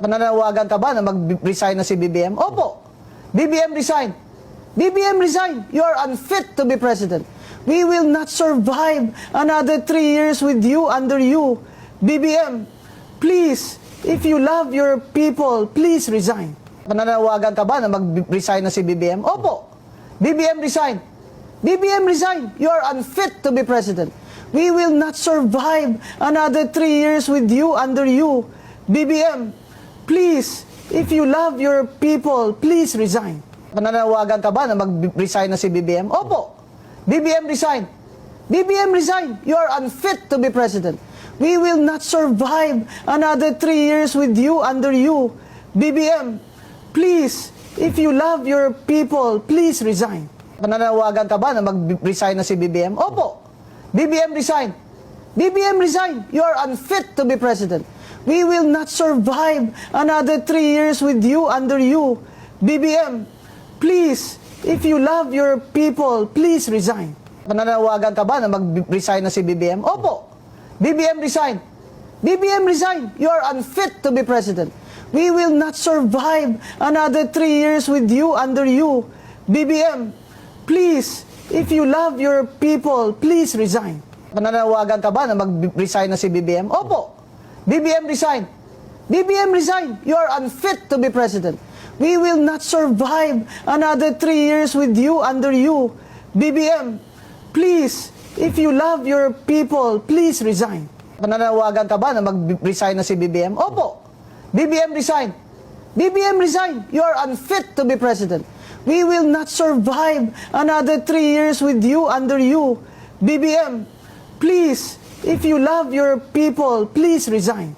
Nananawagan ka ba na mag-resign na si BBM? Opo. BBM resign. BBM resign. You are unfit to be president. We will not survive another 3 years with you, under you. BBM, please, if you love your people, please resign. Nananawagan ka ba na mag-resign na si BBM? Opo. BBM resign. BBM resign. You are unfit to be president. We will not survive another 3 years with you, under you. BBM, please, if you love your people, please resign. Nananawagan ka ba na mag-resign na si BBM? Opo. BBM resign. BBM resign. You are unfit to be president. We will not survive another 3 years with you, under you. BBM, please, if you love your people, please resign. Nananawagan ka ba na mag-resign na si BBM? Opo. BBM resign. BBM resign. You are unfit to be president. We will not survive another 3 years with you, under you. BBM, please, if you love your people, please resign. Nananawagan ka ba na mag-resign na si BBM? Opo. BBM resign. BBM resign. You are unfit to be president. We will not survive another 3 years with you, under you. BBM, please, if you love your people, please resign. Nananawagan ka ba na mag-resign na si BBM? Opo. BBM resign. BBM resign. You are unfit to be president. We will not survive another 3 years with you, under you. BBM, please, if you love your people, please resign. Nananawagan ka ba na mag-resign na si BBM? Opo. BBM resign. BBM resign. You are unfit to be president. We will not survive another 3 years with you, under you. BBM, please, if you love your people, please resign.